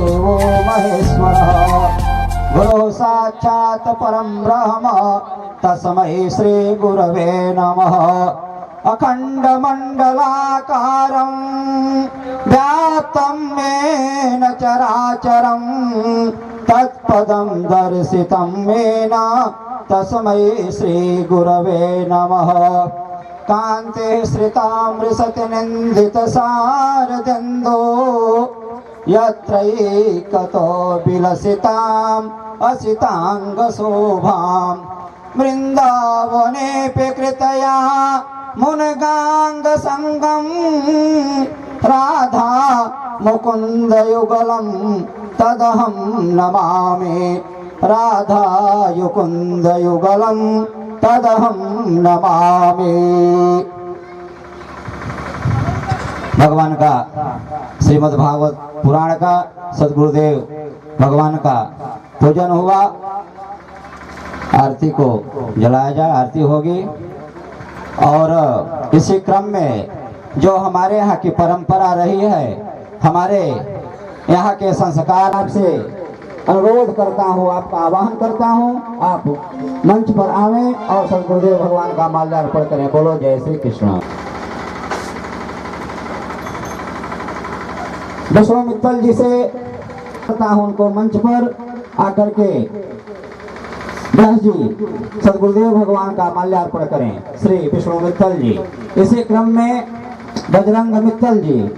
देवो महेश्वरः गुरुः साक्षात् परं ब्रह्म तस्मै श्री गुरवे नमः। अखण्डमण्डलाकारं व्याप्तं येन चराचरं तत्पदं दर्शितं येन तस्मै श्री गुरवे नमः। कान्ते श्रितामृषतिनिन्दितसारदिन्दो यत्रैकतो विलसिताम् असिताङ्गशोभां वृन्दावनेऽपि कृतया मुनगाङ्गसङ्गं राधा मुकुन्दयुगलं तदहं नमामि। राधा युकुन्दयुगलं तदहं नमामि। भगवान का श्रीमद् भागवत पुराण का सद्गुरुदेव भगवान का पूजन हुआ। आरती को जलाया जाए, आरती होगी। और इसी क्रम में जो हमारे यहाँ की परंपरा रही है, हमारे यहाँ के संस्कार, आपसे अनुरोध करता हूँ, आपका आह्वान करता हूँ, आप मंच पर आवें और सद्गुरुदेव भगवान का माल्यार्पण करें। बोलो जय श्री कृष्ण। विश्वामित्र जी से करता हूँ उनको मंच पर आकर के व्यास जी सद्गुरुदेव भगवान का माल्यार्पण करें। श्री विश्वामित्र जी। इसी क्रम में बजरंग मित्तल जी,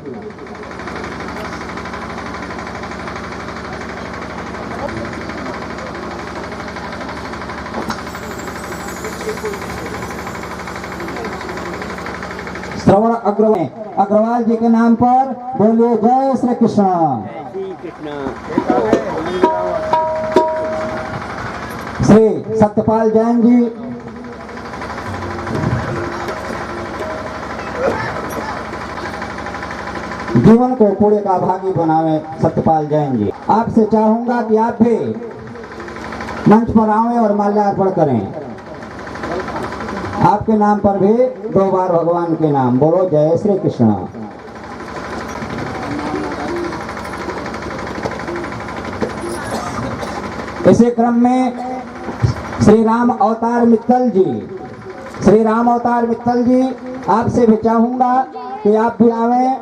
श्रवण अग्रवाल जी के नाम पर बोलिए जय श्री कृष्ण। श्री सत्यपाल जैन जी, जीवन को पूरे का भागी बनावे सत्यपाल जैन जी। आपसे चाहूंगा कि आप भी मंच पर आवें और माल्यार्पण करें। आपके नाम पर भी 2 बार भगवान के नाम। बोलो जय श्री कृष्ण। इसी क्रम में श्री राम अवतार मित्तल जी, श्री राम अवतार मित्तल जी, आपसे भी चाहूंगा कि आप भी आवें।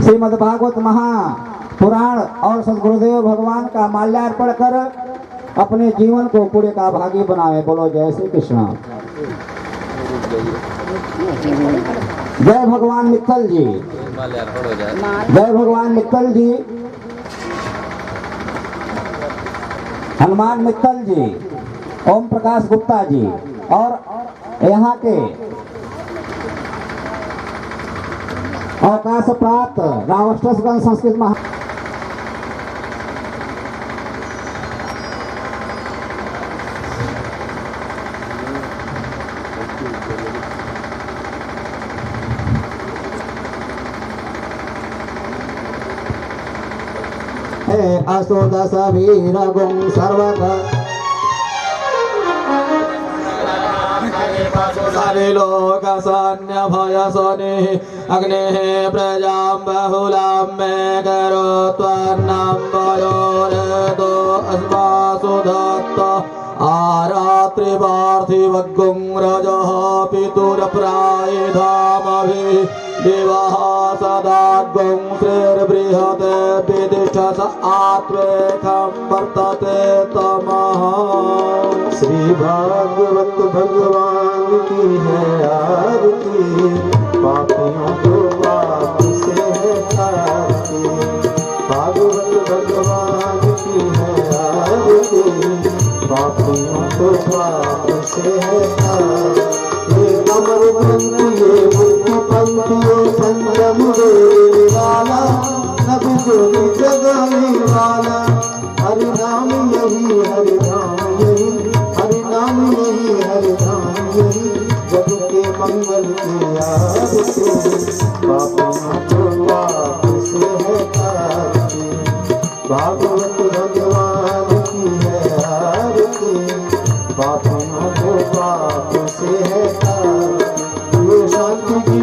श्रीमद् भागवत महापुराण और सद्गुरुदेव भगवान का माल्यार्पण कर अपने जीवन को पूरे का भागी बनावे। बोलो जय श्री कृष्ण। जय भगवान मित्तल जी, जय भगवान मित्तल जी, हनुमान मित्तल जी, ओम प्रकाश गुप्ता जी और यहाँ के अवकाश प्राप्त रावस्टसगंज संस्कृत महा असो दश वीर गुं सर्वत लोक सन्य भय सोनि अग्ने प्रजां बहुलां मे करो त्वन्नं वयोरेतो अस्मासु दत्त आरात्रिपार्थिवगुं रजः पितुरप्रायधामभि दिवः सदा गुं श्रीर्बृहते विदिष्टस आत्मेकं वर्तते तमः। श्री भागवत भगवान की है आरती, पापियों को पाप से है आरती। भागवत भगवान की है आरती, पापियों को पाप से है आरती। ये कमर बंदी ये मुक्ति पंथी ये पंचम देने वाला नबी जोगी जगाने वाला। हरि नाम यही हरि नाम यही हरि नाम यही हरि नाम यही जग के मंगल की आरती। पापियों को पाप से है आरती। भागवत भगवान की है आरती, पापियों को पाप से है आरती। ये शांति की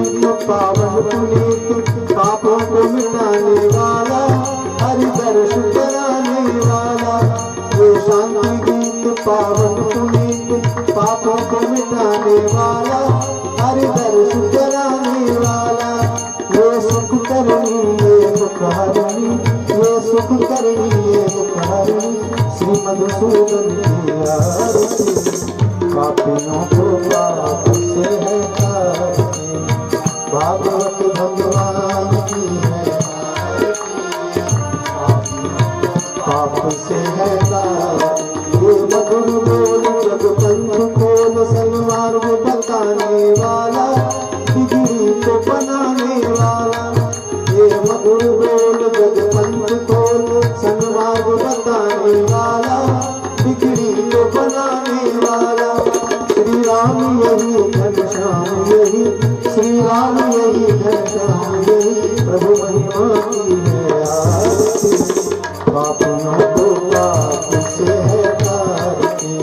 पावन पुनीत पापों को मिटाने वाला हरि दर्शन वाला, हर दर्श कराने वाला, ये सुख करनी ये दुख हरनी, ये सुख करनी ये दुख हरनी, श्री मधुसूदन की आरती। पापियों को पाप से है तारती, भागवत भगवान की है पाप से है तारती। ये मधुर बोल जग पंथ खोल, सलवार वो बताने वाला, बिगड़ी को बनाने वाला। ये मधुर बोल जग पंथ खोल, सलवार वो बताने वाला, बिगड़ी को बनाने वाला। श्री राम यही घनश्याम यही, श्री राम यही घनश्याम यही, प्रभु महिमा की है आरती। पापियों को पाप से है तारती,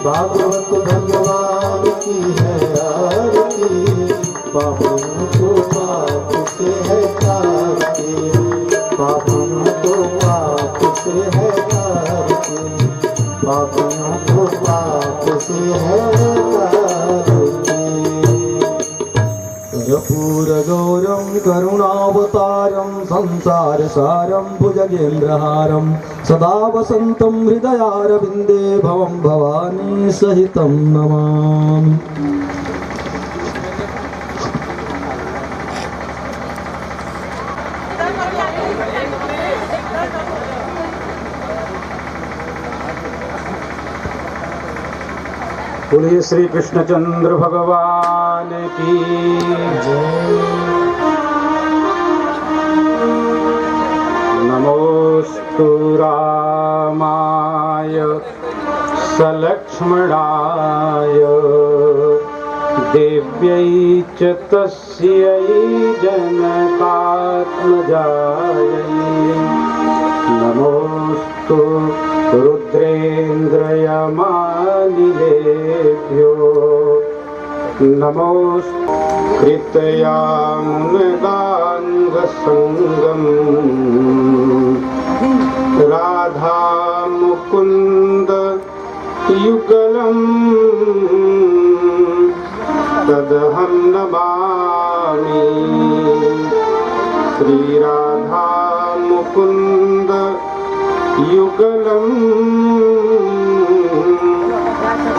भागवत भगवान की है आरती। पापियों को पाप से है तारती, पापियों को पाप से है तारती, पापियों को पाप से है तारती। कर्पूरगौरं करुणावतारं संसारसारं भुजगेन्द्रहारं सदा वसन्तं हृदयारविन्दे भवं भवानी सहितं नमामि। बोलिए श्री कृष्णचंद्र भगवान की जय। नमोस्तु रामाय सलक्ष्मणाय देव्यै च तस्यै जनकात्मजायै। नमोस्तु रुद्रेन्द्रयमानिलेभ्यो, नमोस्तु कृतयामुनगाङ्गसङ्गम्। राधा मुकुन्द युगलम् तदहं नमामि। श्री राधा मुकुन्द युगलम्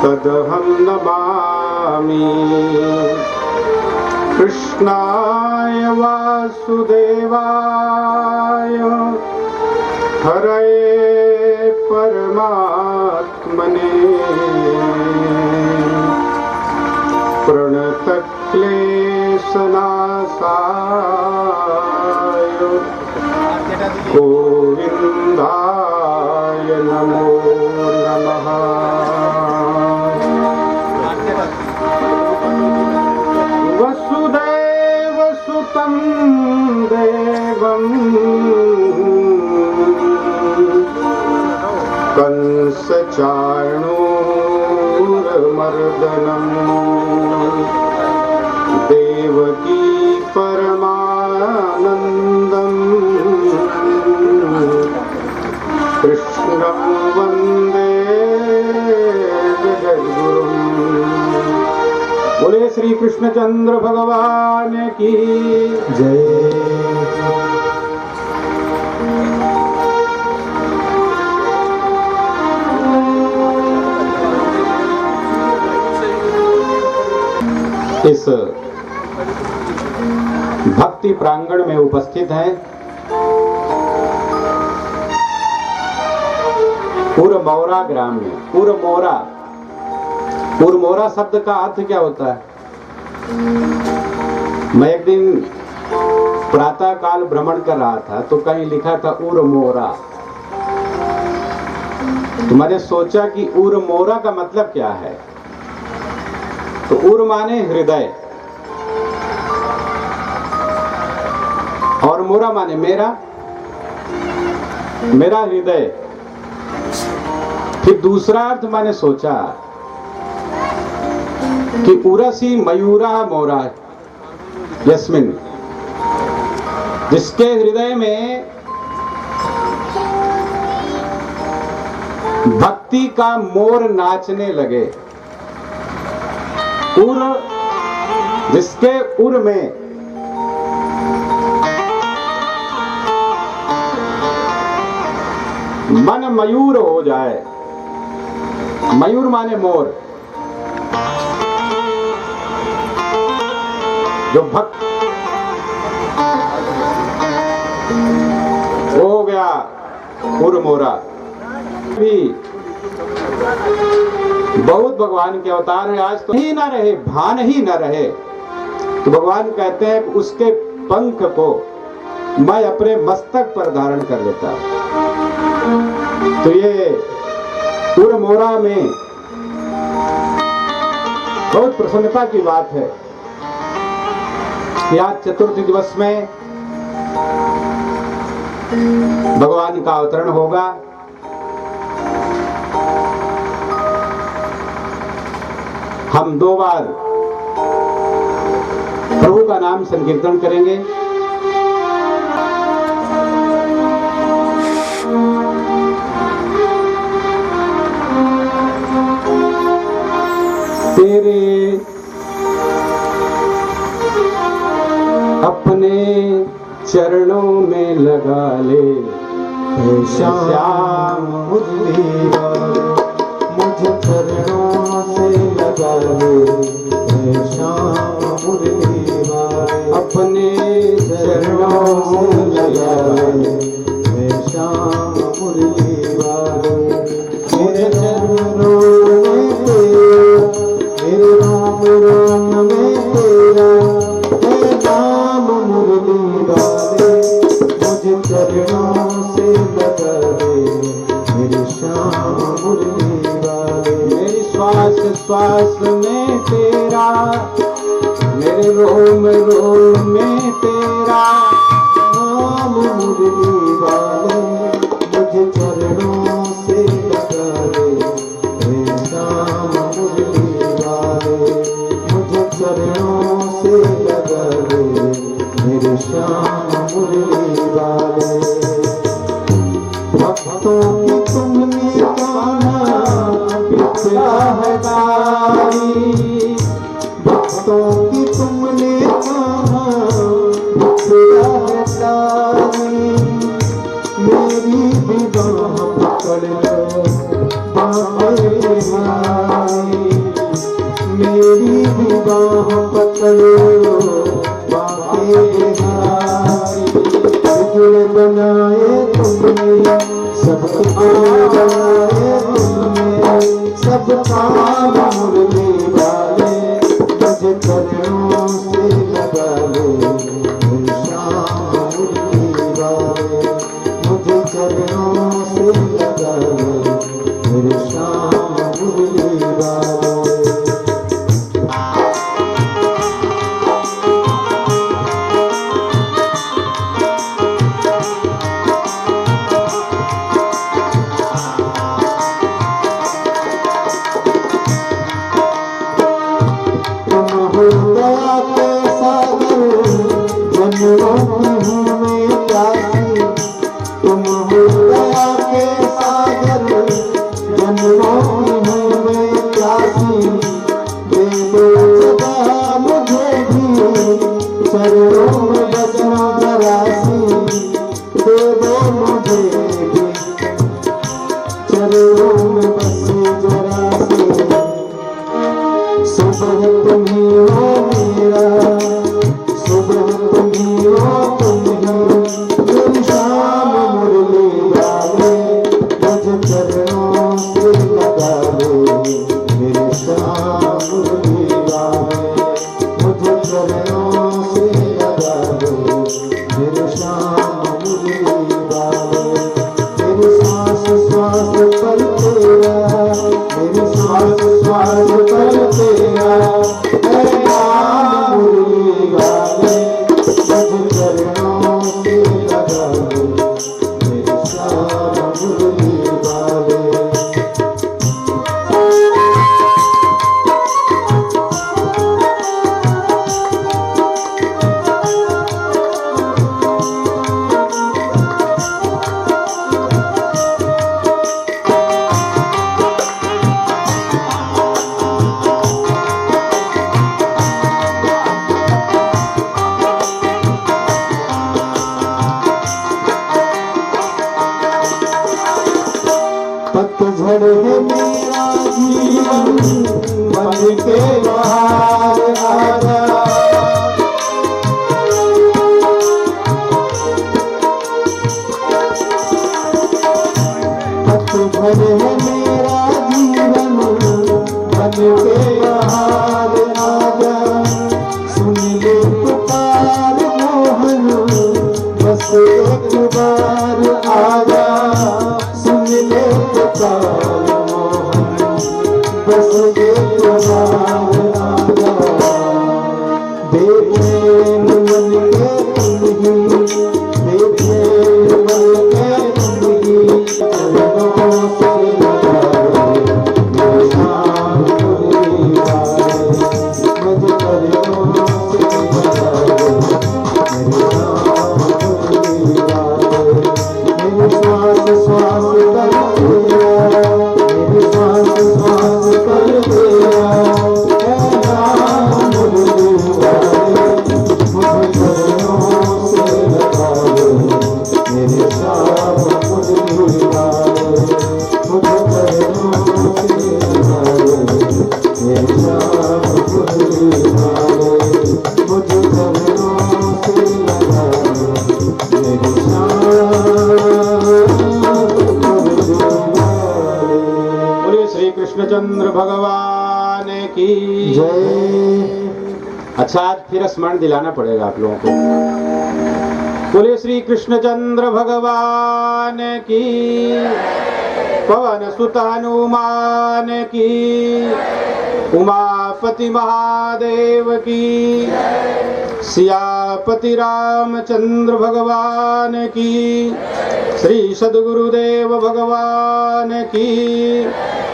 तदहं नमामि। कृष्णाय वासुदेवाय हरये परमात्मने प्रणतक्लेशनाशाय गोविन्दाय नमो नमः। वसुदेवसुतं देवं कंसचाणूरमर्दनम् देवकी परमानन्दम् कृष्णं वन्दे जगद्गुरुम्। बोले श्री कृष्णचंद्र भगवान की जय। इस भक्ति प्रांगण में उपस्थित हैं उरमौरा ग्राम में। उरमौरा शब्द का अर्थ क्या होता है? मैं एक दिन प्रातः काल भ्रमण कर रहा था तो कहीं लिखा था उरमौरा, तो मैंने सोचा कि उरमौरा का मतलब क्या है। तो उर माने हृदय और मोरा माने मेरा हृदय। फिर दूसरा अर्थ मैंने सोचा कि उरसी मयूरा मोरा यस्मिन, जिसके हृदय में भक्ति का मोर नाचने लगे। उर, जिसके उर में मन मयूर हो जाए। मयूर माने मोर। जो भक्त हो गया उर मोरा। भी बहुत भगवान के अवतार है, आज तो ही ना रहे, भान ही ना रहे, तो भगवान कहते हैं कि उसके पंख को मैं अपने मस्तक पर धारण कर लेता हूं। तो ये उर मोरा में बहुत प्रसन्नता की बात है कि आज चतुर्थी दिवस में भगवान का अवतरण होगा। हम 2 बार प्रभु का नाम संकीर्तन करेंगे। तेरे अपने चरणों में लगा ले श्याम मुरली वाले, मुझे चरणों से लगा ले श्याम मुरली वाले, अपने चरणों से लगा ले श्याम मुरली वाले। मेरे चरणों में तेरा, मेरे राम राम में तेरा, मेरे नाम मुरली वाले, मुझे चरणों से लगा ले मेरे श्याम मुरली वाले। मेरी श्वास श्वास में तेरा, मेरे रोम रोम में तेरा नाम मुरली वाले, मुझे चरणों से लगा ले हे श्याम मुरली वाले, मुझे चरणों से लगा ले मेरे श्याम मुरली वाले। भक्तों की तुमने कान्हा पिता है दारी, भक्तों की तुमने कान्हा पिता है दारी, मेरी भी बाह पकड़ लो बाहे भाई, मेरी भी बाह पकड़ लो बाहे भाई। बिगड़ बनाए तुमने, सबको बनाए तुमने, सब काम मुरली वाले, मुझे चरणों से लगा ले श्याम मुरली वाले, मुझे चरणों से लगा ले मेरे श्याम मुरली वाले। दया के सागर जन्मों की हूँ मैं प्यासी, तुम हो दया के सागर जन्मों की हूँ मैं प्यासी, दे दो सदा मुझे भी चरणों में बसना जरासी, दे दो मुझे भी चरणों में बसे जरासी। सुबह तुम्ही हो मेरा, सुबह तुम्ही हो तुम्ही, मेरी श्याम मुरली वाले, मुझे चरणों से लगा ले मेरे श्याम मुरली वाले, मुझे चरणों से लगा ले मेरे श्याम मुरली वाले। मेरी सांस श्वास पर तेरा, मेरी सांस श्वास पर तेरा है नाम मुरली वाले, मुझे चरणों से लगा ले मेरे श्याम मुरली वाले। बेचैन मन के तुम ही, बेचैन मन के तुम ही, चरणों से लगाओ मेरे शाम पूरी वाले, मुझे चरणों से लगाओ मेरे शाम पूरी वाले, मेरे श्वास श्वास कर दिया, मेरे श्वास श्वास कर दिया, है राम मुरली वाले, मुझे चरणों से लगाओ मेरे श्याम मुरली वाले, मुझे चरणों से लगाओ मेरे श्याम मुरली वाले, मुझे चरणों से लगाओ मेरे श्याम मुरली वाले। बोलिए श्री कृष्णचंद्र भगवान की जय। अच्छा, आज फिर स्मरण दिलाना पड़ेगा आप लोगों को। बोले श्री कृष्णचंद्र भगवान की, पवन सुत हनुमान की, उमापति महादेव की, सियापति रामचंद्र भगवान की, श्री सद्गुरुदेव भगवान की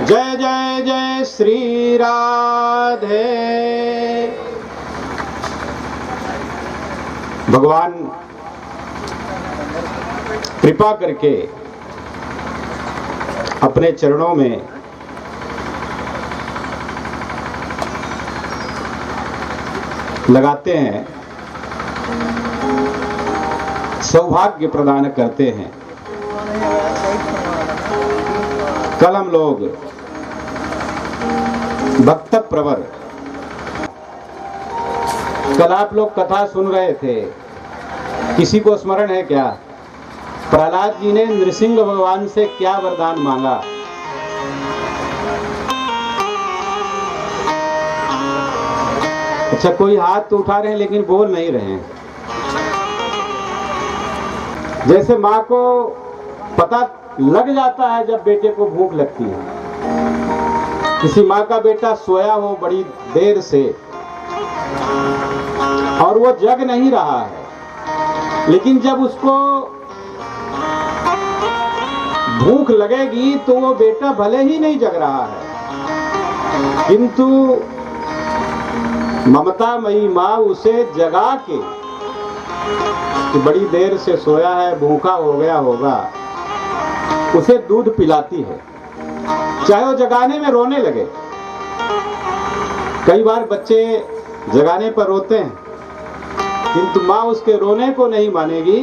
जय जय जय श्री राधे। भगवान कृपा करके अपने चरणों में लगाते हैं, सौभाग्य प्रदान करते हैं। कल हम लोग भक्त प्रवर, कल आप लोग कथा सुन रहे थे, किसी को स्मरण है क्या? प्रहलाद जी ने नृसिंह भगवान से क्या वरदान मांगा? अच्छा, कोई हाथ तो उठा रहे हैं लेकिन बोल नहीं रहे हैं। जैसे माँ को पता लग जाता है जब बेटे को भूख लगती है, किसी माँ का बेटा सोया हो बड़ी देर से और वो जग नहीं रहा है, लेकिन जब उसको भूख लगेगी तो वो बेटा भले ही नहीं जग रहा है, किंतु ममतामयी माँ उसे जगा के, कि बड़ी देर से सोया है, भूखा हो गया होगा, उसे दूध पिलाती है, चाहे वो जगाने में रोने लगे। कई बार बच्चे जगाने पर रोते हैं, किंतु माँ उसके रोने को नहीं मानेगी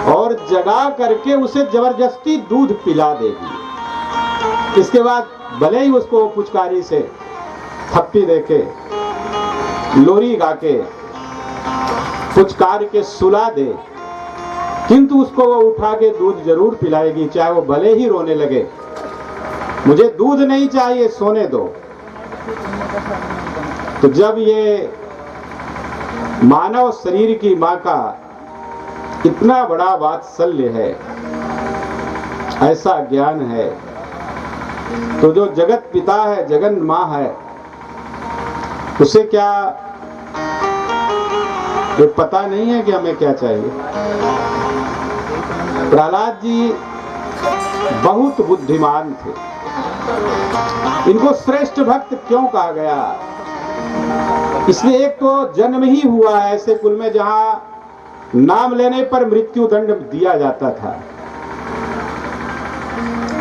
और जगा करके उसे जबरदस्ती दूध पिला देगी। इसके बाद भले ही उसको पुचकारी से थप्पी देके, लोरी गा के, पुचकार के सुला दे, किंतु उसको वो उठा के दूध जरूर पिलाएगी, चाहे वो भले ही रोने लगे। मुझे दूध नहीं चाहिए, सोने दो। तो जब ये मानव शरीर की माँ का इतना बड़ा वात्सल्य है, ऐसा ज्ञान है, तो जो जगत पिता है, जगन माँ है, उसे क्या ये पता नहीं है कि हमें क्या चाहिए? प्रहलाद जी बहुत बुद्धिमान थे। इनको श्रेष्ठ भक्त क्यों कहा गया? इसलिए एक तो जन्म ही हुआ है ऐसे कुल में जहां नाम लेने पर मृत्यु दंड दिया जाता था।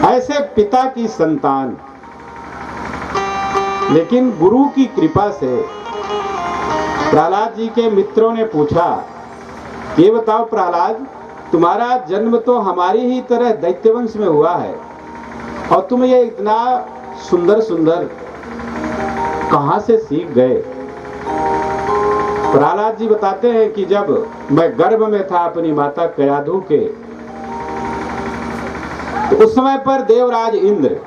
ऐसे पिता की संतान, लेकिन गुरु की कृपा से प्रहलाद जी के मित्रों ने पूछा, ये बताओ प्रहलाद, तुम्हारा जन्म तो हमारी ही तरह दैत्यवंश में हुआ है और तुम ये इतना सुंदर सुंदर कहां से सीख गए? प्रहलाद जी बताते हैं कि जब मैं गर्भ में था अपनी माता कयाधु के, तो उस समय पर देवराज इंद्र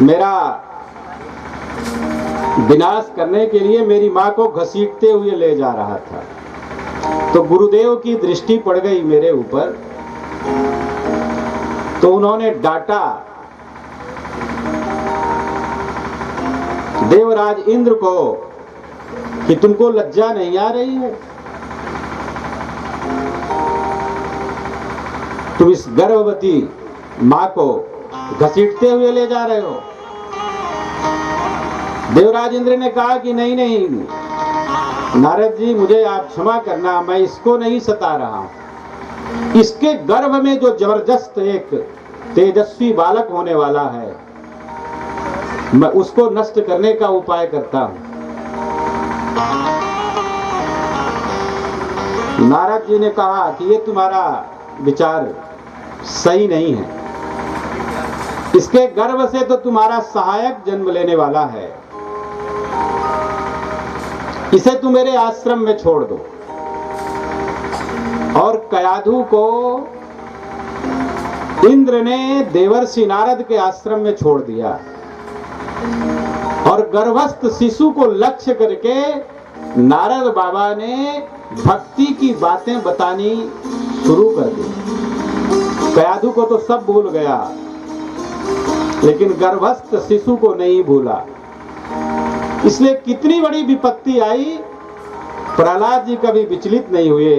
मेरा विनाश करने के लिए मेरी मां को घसीटते हुए ले जा रहा था। तो गुरुदेव की दृष्टि पड़ गई मेरे ऊपर, तो उन्होंने डांटा। देवराज इंद्र को कि तुमको लज्जा नहीं आ रही है, तुम इस गर्भवती मां को घसीटते हुए ले जा रहे हो। देवराज इंद्र ने कहा कि नहीं नहीं नारद जी, मुझे आप क्षमा करना, मैं इसको नहीं सता रहा हूं। इसके गर्भ में जो जबरदस्त एक तेजस्वी बालक होने वाला है, मैं उसको नष्ट करने का उपाय करता हूं। नारद जी ने कहा कि ये तुम्हारा विचार सही नहीं है, इसके गर्भ से तो तुम्हारा सहायक जन्म लेने वाला है, इसे तुम मेरे आश्रम में छोड़ दो। और कयाधु को इंद्र ने देवर्षि नारद के आश्रम में छोड़ दिया और गर्भस्थ शिशु को लक्ष्य करके नारद बाबा ने भक्ति की बातें बतानी शुरू कर दी। कयाधु को तो सब भूल गया, लेकिन गर्भस्थ शिशु को नहीं भूला। इसलिए कितनी बड़ी विपत्ति आई, प्रहलाद जी कभी विचलित नहीं हुए,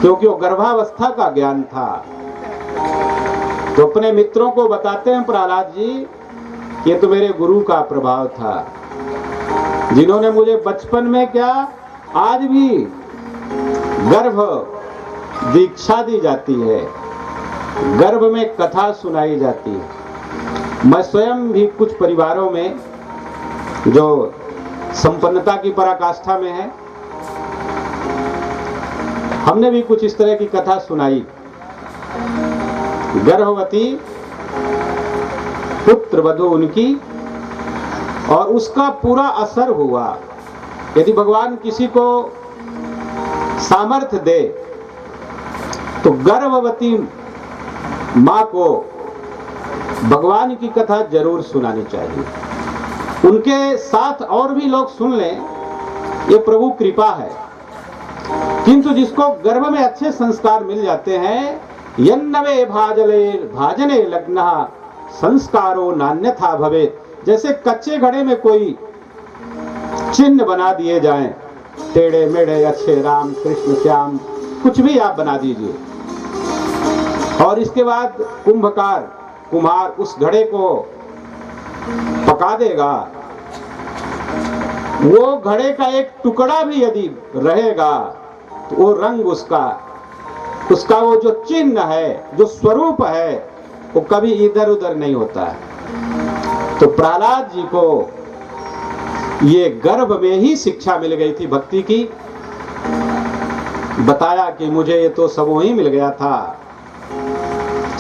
क्योंकि वो गर्भावस्था का ज्ञान था। तो अपने मित्रों को बताते हैं प्रहलाद जी, ये तो मेरे गुरु का प्रभाव था, जिन्होंने मुझे बचपन में क्या, आज भी गर्भ दीक्षा दी जाती है, गर्भ में कथा सुनाई जाती है। मैं स्वयं भी कुछ परिवारों में जो संपन्नता की पराकाष्ठा में है, हमने भी कुछ इस तरह की कथा सुनाई। गर्भवती पुत्र वधू उनकी, और उसका पूरा असर हुआ। यदि भगवान किसी को सामर्थ्य दे तो गर्भवती मां को भगवान की कथा जरूर सुनानी चाहिए। उनके साथ और भी लोग सुन लें, ये प्रभु कृपा है। किंतु जिसको गर्भ में अच्छे संस्कार मिल जाते हैं, यन्नवे भाजने लग्नः संस्कारो नान्यथा भवेत्। जैसे कच्चे घड़े में कोई चिन्ह बना दिए जाएं, टेढ़े मेढ़े अच्छे राम कृष्ण श्याम कुछ भी आप बना दीजिए, और इसके बाद कुम्हार उस घड़े को पका देगा, वो घड़े का एक टुकड़ा भी यदि रहेगा तो वो रंग उसका वो जो चिन्ह है, जो स्वरूप है, वो कभी इधर उधर नहीं होता है। तो प्रहलाद जी को ये गर्भ में ही शिक्षा मिल गई थी भक्ति की। बताया कि मुझे ये तो सब वही मिल गया था।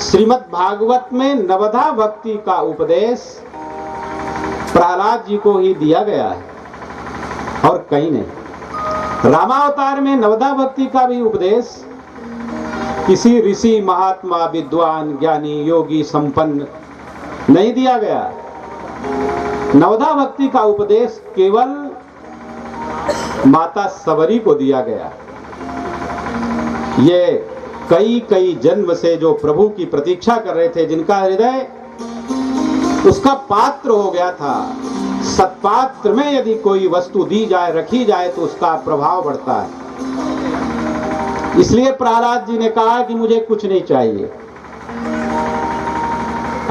श्रीमद् भागवत में नवधा भक्ति का उपदेश प्रहलाद जी को ही दिया गया है और कहीं नहीं। रामावतार में नवधा भक्ति का भी उपदेश किसी ऋषि महात्मा विद्वान ज्ञानी योगी संपन्न नहीं दिया गया। नवधा भक्ति का उपदेश केवल माता सबरी को दिया गया। ये कई जन्म से जो प्रभु की प्रतीक्षा कर रहे थे, जिनका हृदय उसका पात्र हो गया था, सत्पात्र में यदि कोई वस्तु दी जाए, रखी जाए, तो उसका प्रभाव बढ़ता है। इसलिए प्रहलाद जी ने कहा कि मुझे कुछ नहीं चाहिए।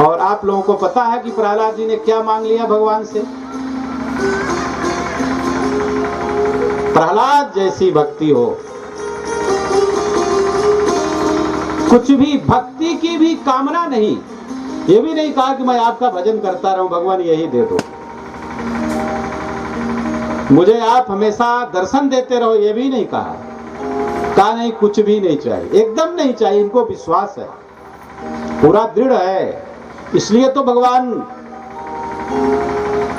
और आप लोगों को पता है कि प्रहलाद जी ने क्या मांग लिया भगवान से। प्रहलाद जैसी भक्ति हो, कुछ भी भक्ति की भी कामना नहीं। ये भी नहीं कहा कि मैं आपका भजन करता रहूं, भगवान यही दे दो, मुझे आप हमेशा दर्शन देते रहो, ये भी नहीं कहा। कहा नहीं, कुछ भी नहीं चाहिए, एकदम नहीं चाहिए। इनको विश्वास है, पूरा दृढ़ है। इसलिए तो भगवान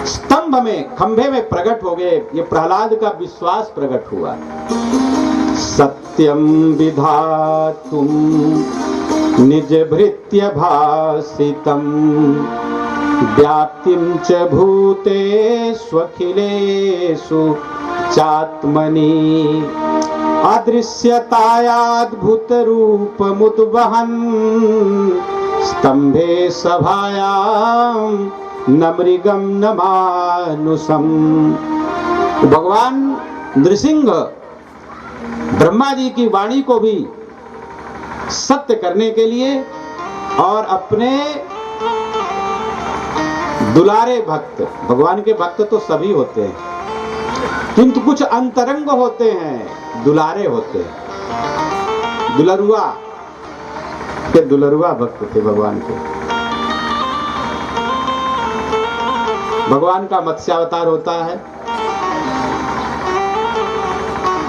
स्तंभ में, खंभे में प्रकट हो गए। ये प्रहलाद का विश्वास प्रकट हुआ। सत्यम विधातुम निज भृत्य भासितम व्याप्तिम च भूतेषु अखिलेषु चात्मनि अदृश्यतायाद्भुत रूपमुद्वहन् स्तंभे सभायां न मृगम न मानुषम। भगवान नृसिंह ब्रह्मा जी की वाणी को भी सत्य करने के लिए और अपने दुलारे भक्त, भगवान के भक्त तो सभी होते हैं किंतु कुछ अंतरंग होते हैं, दुलारे होते हैं, दुलरुआ के दुलरुआ भक्त थे भगवान के। भगवान का मत्स्यावतार होता है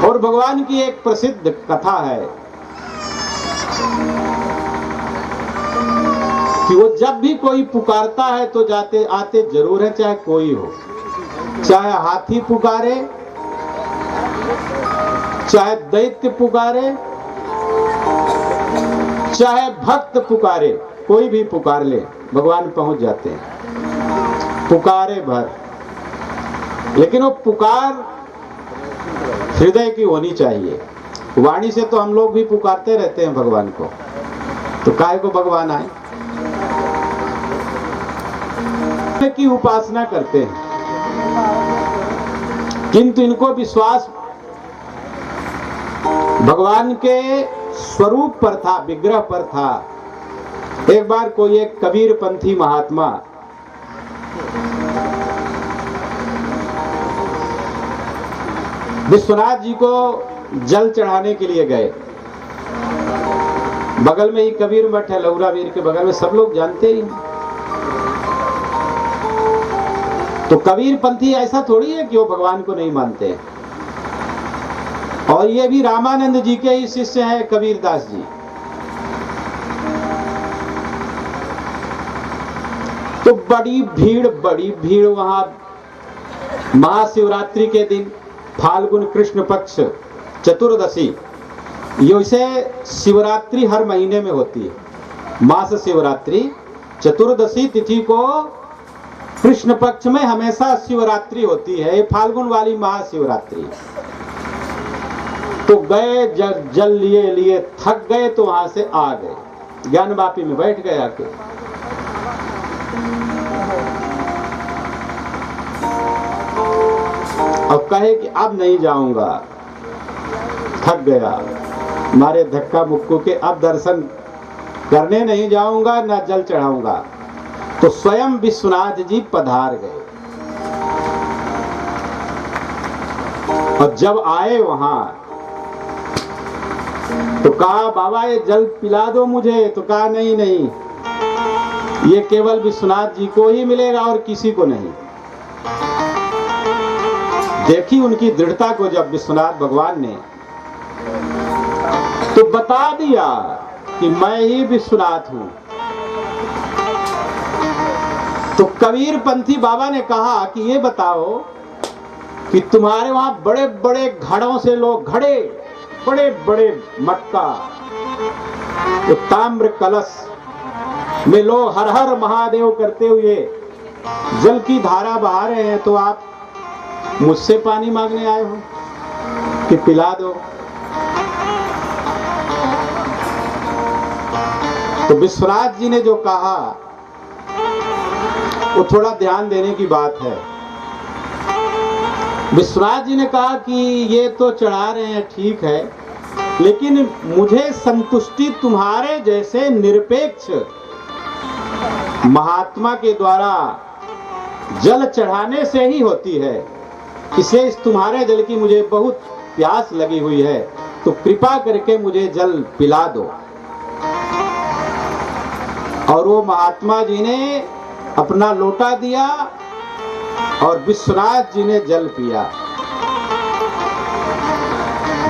और भगवान की एक प्रसिद्ध कथा है कि वो जब भी कोई पुकारता है तो जाते आते जरूर है, चाहे कोई हो, चाहे हाथी पुकारे, चाहे दैत्य पुकारे, चाहे भक्त पुकारे, कोई भी पुकार ले भगवान पहुंच जाते हैं, पुकारे भर। लेकिन वो पुकार हृदय की होनी चाहिए। वाणी से तो हम लोग भी पुकारते रहते हैं भगवान को, तो काहे को भगवान आए की उपासना करते हैं, किंतु इनको विश्वास भगवान के स्वरूप पर था, विग्रह पर था। एक बार कोई एक कबीर पंथी महात्मा विश्वनाथ जी को जल चढ़ाने के लिए गए। बगल में ही कबीर मठ है, लौरा वीर के बगल में, सब लोग जानते ही। तो कबीर पंथी ऐसा थोड़ी है कि वो भगवान को नहीं मानते हैं। और ये भी रामानंद जी के ही शिष्य हैं, कबीरदास जी। तो बड़ी भीड़ वहां महाशिवरात्रि के दिन, फाल्गुन कृष्ण पक्ष चतुर्दशी, ये शिवरात्रि हर महीने में होती है। मास शिवरात्रि चतुर्दशी तिथि को कृष्ण पक्ष में हमेशा शिवरात्रि होती है, ये फाल्गुन वाली महाशिवरात्रि। तो गए, जल लिए थक गए तो वहां से आ गए, ज्ञान वापी में बैठ गए आके। अब कहे कि अब नहीं जाऊंगा, थक गया, मारे धक्का मुक्को के अब दर्शन करने नहीं जाऊंगा, ना जल चढ़ाऊंगा। तो स्वयं विश्वनाथ जी पधार गए और जब आए वहां तो कहा, बाबा ये जल पिला दो मुझे। तो कहा, नहीं नहीं, ये केवल विश्वनाथ जी को ही मिलेगा और किसी को नहीं। देखी उनकी दृढ़ता को जब विश्वनाथ भगवान ने, तो बता दिया कि मैं ही विश्वनाथ हूं। तो कबीर पंथी बाबा ने कहा कि ये बताओ कि तुम्हारे वहां बड़े बड़े घड़ों से लोग, घड़े बड़े बड़े मटका, तो ताम्र कलश में लोग हर हर महादेव करते हुए जल की धारा बहा रहे हैं, तो आप मुझसे पानी मांगने आए हो कि पिला दो। तो विश्वनाथ जी ने जो कहा वो थोड़ा ध्यान देने की बात है। विश्वनाथ जी ने कहा कि ये तो चढ़ा रहे हैं, ठीक है, लेकिन मुझे संतुष्टि तुम्हारे जैसे निरपेक्ष महात्मा के द्वारा जल चढ़ाने से ही होती है। इसे इस तुम्हारे जल की मुझे बहुत प्यास लगी हुई है, तो कृपा करके मुझे जल पिला दो। और वो महात्मा जी ने अपना लोटा दिया और विश्वनाथ जी ने जल पिया।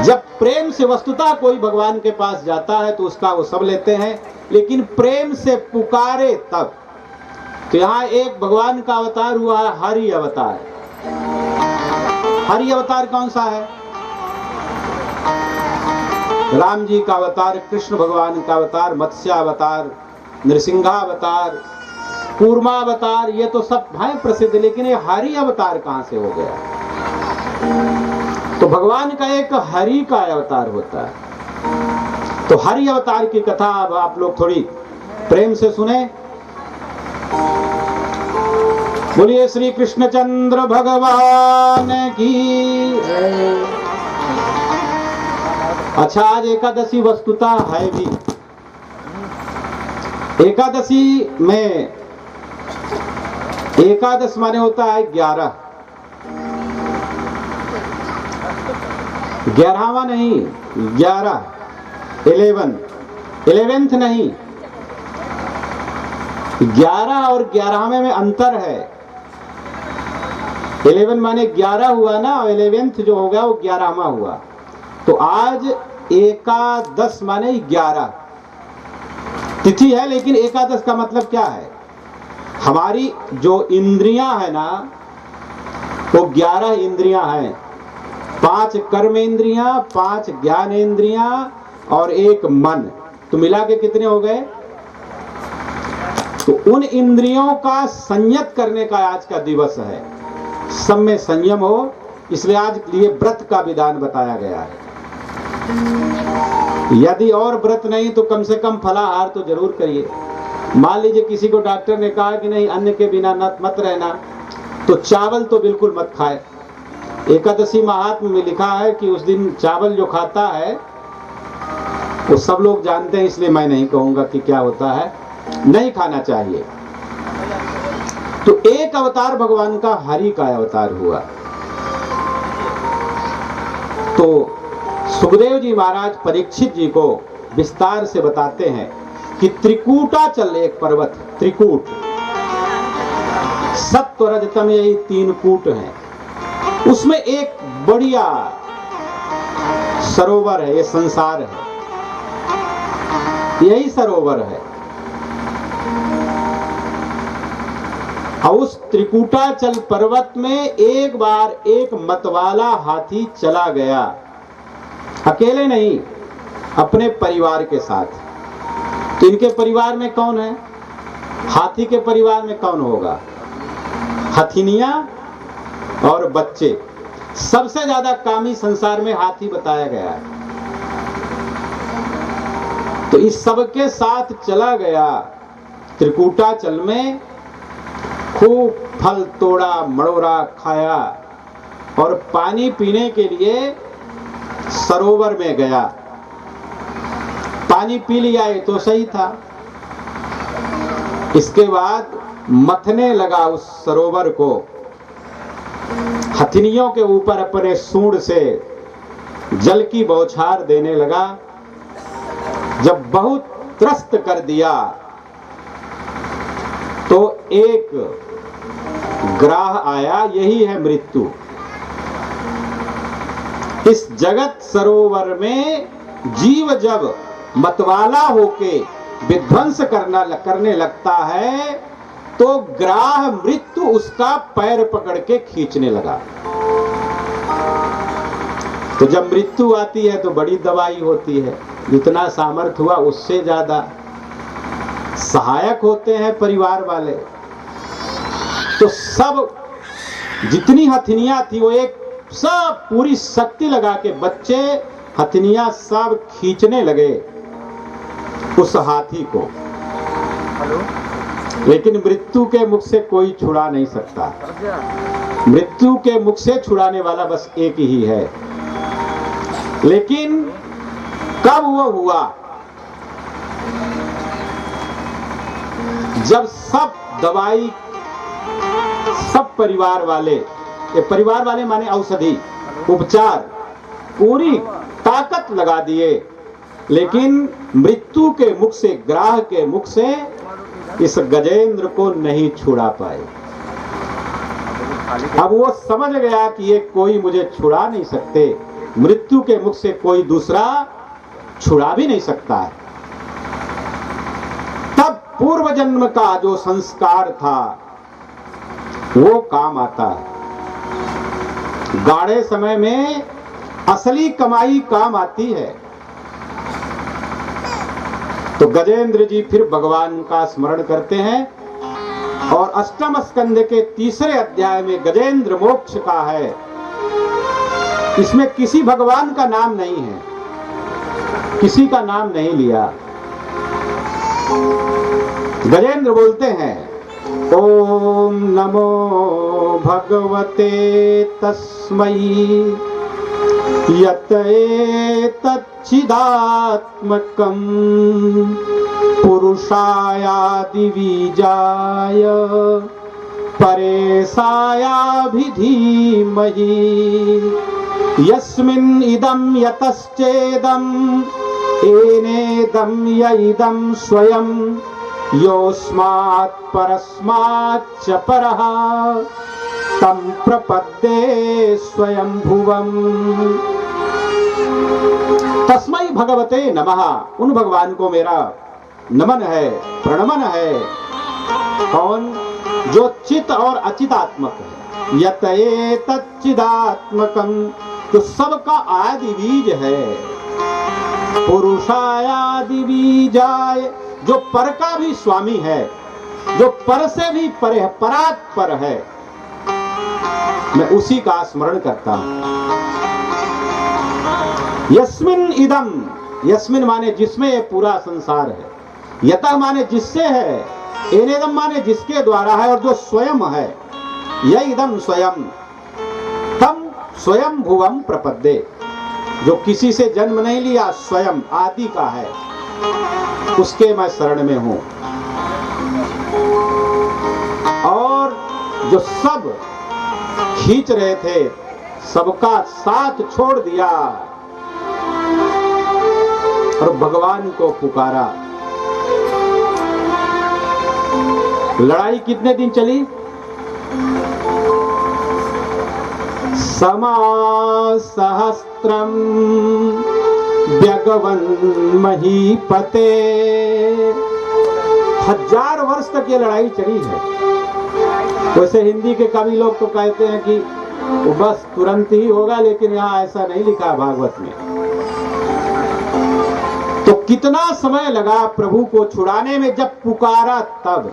जब प्रेम से वस्तुतः कोई भगवान के पास जाता है तो उसका वो सब लेते हैं, लेकिन प्रेम से पुकारे तब। तो यहाँ एक भगवान का अवतार हुआ है, हरि अवतार। हरि अवतार कौन सा है? राम जी का अवतार, कृष्ण भगवान का अवतार, मत्स्यावतार, नृसिंहावतार, कूर्मावतार, ये तो सब हैं प्रसिद्ध, लेकिन ये हरि अवतार कहां से हो गया? तो भगवान का एक हरि का अवतार होता है। तो हरि अवतार की कथा अब आप लोग थोड़ी प्रेम से सुने। बोलिए श्री कृष्णचंद्र भगवान की। अच्छा, आज एकादशी वस्तुतः है भी। एकादशी में एकादश माने होता है 11, 11वां नहीं, 11, 11th नहीं, 11 और 11वें में अंतर है। 11 माने 11 हुआ ना, और 11th जो हो गया वो 11वां हुआ। तो आज एकादश माने 11 तिथि है, लेकिन एकादश का मतलब क्या है? हमारी जो इंद्रियां है ना, वो 11 इंद्रियां हैं। 5 कर्म इंद्रियां, 5 ज्ञान इंद्रियां और 1 मन, तो मिला के कितने हो गए? तो उन इंद्रियों का संयत करने का आज का दिवस है। सब में संयम हो, इसलिए आज लिए व्रत का विधान बताया गया है। यदि और व्रत नहीं तो कम से कम फलाहार तो जरूर करिए। मान लीजिए किसी को डॉक्टर ने कहा कि नहीं, अन्न के बिना मत रहना, तो चावल तो बिल्कुल मत खाए। एकादशी महात्म्य में लिखा है कि उस दिन चावल जो खाता है वो सब लोग जानते हैं, इसलिए मैं नहीं कहूंगा कि क्या होता है, नहीं खाना चाहिए। तो एक अवतार भगवान का हरि का अवतार हुआ। तो सुखदेव जी महाराज परीक्षित जी को विस्तार से बताते हैं कि त्रिकूटाचल, एक पर्वत त्रिकूट, सत्व रजतम, यही 3 कूट हैं। उसमें एक बढ़िया सरोवर है, ये संसार है, यही सरोवर है। और उस त्रिकूटाचल पर्वत में एक बार एक मतवाला हाथी चला गया, अकेले नहीं, अपने परिवार के साथ। तो इनके परिवार में कौन है? हाथी के परिवार में कौन होगा? हथिनियां और बच्चे। सबसे ज्यादा कामी संसार में हाथी बताया गया है। तो इस सबके साथ चला गया त्रिकूटाचल में, खूब फल तोड़ा, मड़ोरा खाया और पानी पीने के लिए सरोवर में गया। पानी पी लिया, ये तो सही था। इसके बाद मथने लगा उस सरोवर को, हथिनियों के ऊपर अपने सूंड से जल की बौछार देने लगा। जब बहुत त्रस्त कर दिया तो एक ग्राह आया, यही है मृत्यु। इस जगत सरोवर में जीव जब मतवाला होके विध्वंस करने लगता है तो ग्राह मृत्यु उसका पैर पकड़ के खींचने लगा। तो जब मृत्यु आती है तो बड़ी दवाई होती है, जितना सामर्थ्य हुआ उससे ज्यादा सहायक होते हैं परिवार वाले। तो सब जितनी हथिनियां थी वो एक सब पूरी शक्ति लगा के बच्चे हथिनियां सब खींचने लगे उस हाथी को। लेकिन मृत्यु के मुख से कोई छुड़ा नहीं सकता। मृत्यु के मुख से छुड़ाने वाला बस एक ही है। लेकिन कब वो हुआ? जब सब दवाई, सब परिवार वाले, ये परिवार वाले माने औषधि, उपचार, पूरी ताकत लगा दिए, लेकिन मृत्यु के मुख से, ग्राह के मुख से इस गजेंद्र को नहीं छुड़ा पाए। अब वो समझ गया कि ये कोई मुझे छुड़ा नहीं सकते, मृत्यु के मुख से कोई दूसरा छुड़ा भी नहीं सकता है। तब पूर्व जन्म का जो संस्कार था वो काम आता है। गाढ़े समय में असली कमाई काम आती है। तो गजेंद्र जी फिर भगवान का स्मरण करते हैं और अष्टम स्कंद के 3रे अध्याय में गजेंद्र मोक्ष का है। इसमें किसी भगवान का नाम नहीं है, किसी का नाम नहीं लिया। गजेंद्र बोलते हैं ओम नमो भगवते तस्मै यत एतच्चिदात्मकं पुरुषायादिबीजाय परेशायाभिधीमहि यस्मिन् इदं यतश्चेदं एनेदं य इदं स्वयं योऽस्मात् परस्माच्च परः तं प्रपद्ये स्वयंभुवम्। तस्मै भगवते नमः, उन भगवान को मेरा नमन है, प्रणमन है। कौन? जो चित और अचितात्मक है। यत एतच्चिदात्मकं, जो सबका आदि बीज है। पुरुषायादि बीजाय, जो पर का भी स्वामी है, जो पर से भी परे है, परात पर है। मैं उसी का स्मरण करता हूं। यस्मिन इदम, यस्मिन माने जिसमें ये पूरा संसार है, यतः माने जिससे है, एनेदम माने जिसके द्वारा है, और जो स्वयं है, यह इदम स्वयं, तम स्वयं भुवम प्रपद्ये, जो किसी से जन्म नहीं लिया, स्वयं आदि का है, उसके मैं शरण में हूं। और जो सब खींच रहे थे, सबका साथ छोड़ दिया और भगवान को पुकारा। लड़ाई कितने दिन चली? समासहस्त्रम व्यगवन महीपते, 1000 वर्ष तक ये लड़ाई चली है। वैसे हिंदी के कवि लोग तो कहते हैं कि वो बस तुरंत ही होगा, लेकिन यहाँ ऐसा नहीं लिखा भागवत में। तो कितना समय लगा प्रभु को छुड़ाने में? जब पुकारा तब,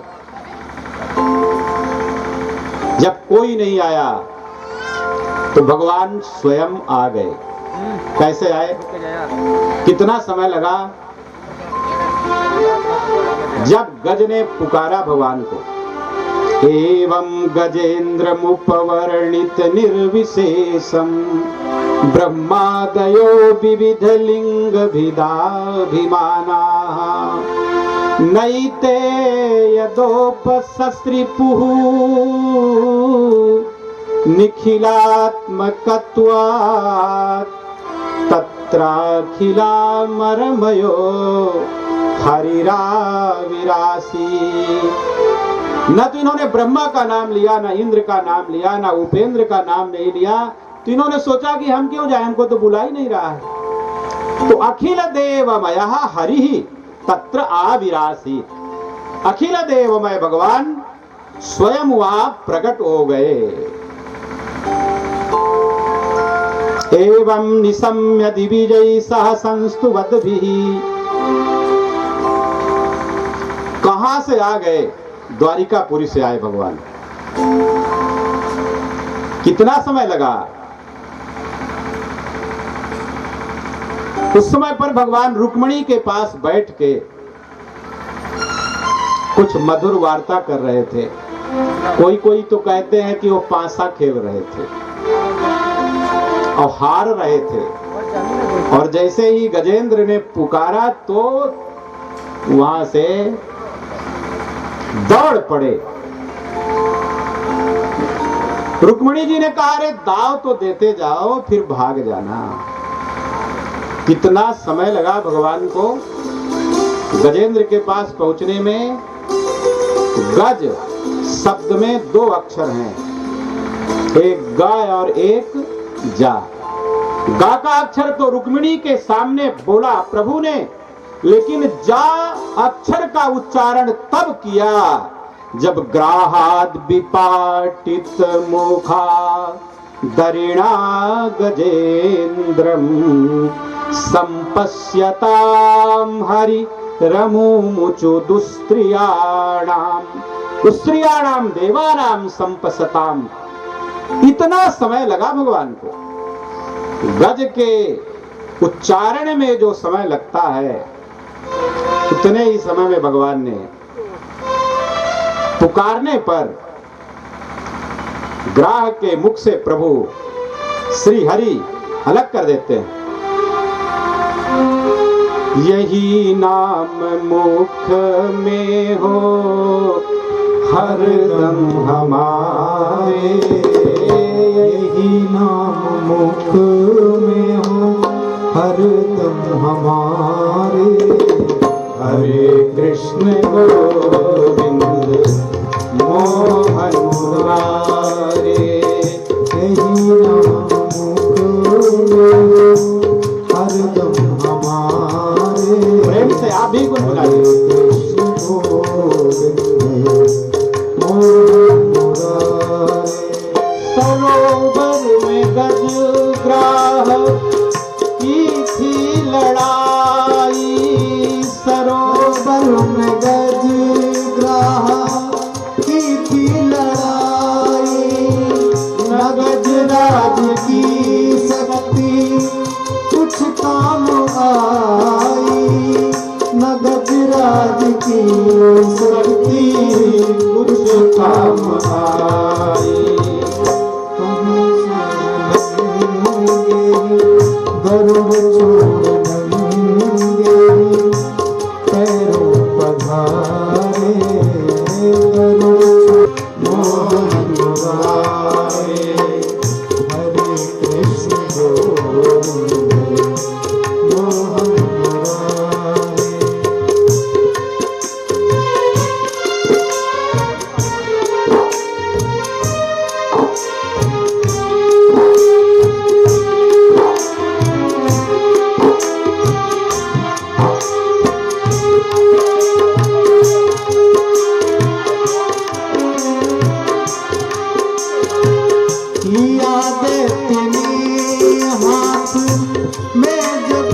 जब कोई नहीं आया तो भगवान स्वयं आ गए। कैसे आए? कितना समय लगा? जब गज ने पुकारा भगवान को। एवं गजेन्द्रमुपवर्णित निर्विशेषम ब्रह्मादयो विविध लिंग भिदाभिमानाः नैते यदोपसस्रिपुः निखिलात्मकत्वात् तत्राखिलामरमयो हरिराविरासी। न तो इन्होंने ब्रह्मा का नाम लिया, न इंद्र का नाम लिया, न उपेंद्र का नाम नहीं लिया। तो इन्होंने सोचा कि हम क्यों जाए, हमको तो बुला ही नहीं रहा है। तो अखिल देवमयः हरिः तत्र आविरासी, अखिल देवमय भगवान स्वयं वहां प्रकट हो गए। एवं निशम्य दिविजय सह संस्तुवद्भिः, कहां से आ गए? द्वारिकापुरी से आए भगवान। कितना समय लगा? उस समय पर भगवान रुक्मिणी के पास बैठ के कुछ मधुर वार्ता कर रहे थे। कोई तो कहते हैं कि वो पासा खेल रहे थे और हार रहे थे। और जैसे ही गजेंद्र ने पुकारा तो वहां से दौड़ पड़े। रुक्मिणी जी ने कहा, अरे दाव तो देते जाओ, फिर भाग जाना। कितना समय लगा भगवान को गजेंद्र के पास पहुंचने में? गज शब्द में 2 अक्षर हैं, एक गाय और एक जा। गा का अक्षर तो रुक्मिणी के सामने बोला प्रभु ने, लेकिन जा अक्षर का उच्चारण तब किया जब ग्राहाद विपाटित मुखा दरिणा गजेन्द्रम संपश्यताम हरि रमुमुचु दुस्त्रियाणाम देवानाम संपश्यताम। इतना समय लगा भगवान को। गज के उच्चारण में जो समय लगता है, उतने ही समय में भगवान ने पुकारने पर ग्राहक के मुख से प्रभु श्री हरि अलग कर देते हैं। यही नाम मुख में हो हरदम हमारे, यही नाम मुख में हो हरदम हमारे। हरे कृष्ण गोविंद मोहन मुरारे। यही नाम मुख में हो हरदम हमारे। प्रेम से आप भी गुनगुनाइए। कृष्ण गोविंद मोहन मुरारे। सरोवर में गजग्राह की थी लड़ाई, सरोवर में गजग्राह की थी लड़ाई। न गजराज की शक्ति कुछ काम आई, न गजराज की शक्ति कुछ काम आई। गरुड़ छोड़ नंगे पैरों पधारे। गरुड़ छोड़ मोहन मुरारे। हरे कृष्ण गोविंद मोहन मुरारे। हाथ में जब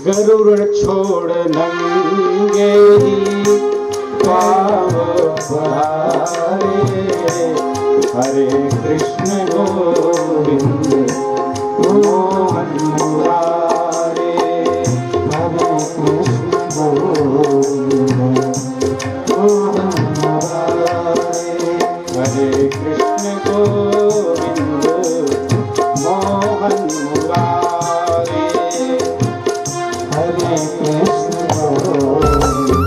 गरुड़ छोड़ नंगे ही पाँव पधारे। हरे कृष्ण गोविंद मोहन मुरारे। हरे कृष्ण गोविंद मोहन मुरारे। हरे कृष्ण गोविंद मोहन मुरारे। हरे कृष्ण गोविंद।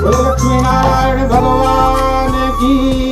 लक्ष्मी नारायण भगवान की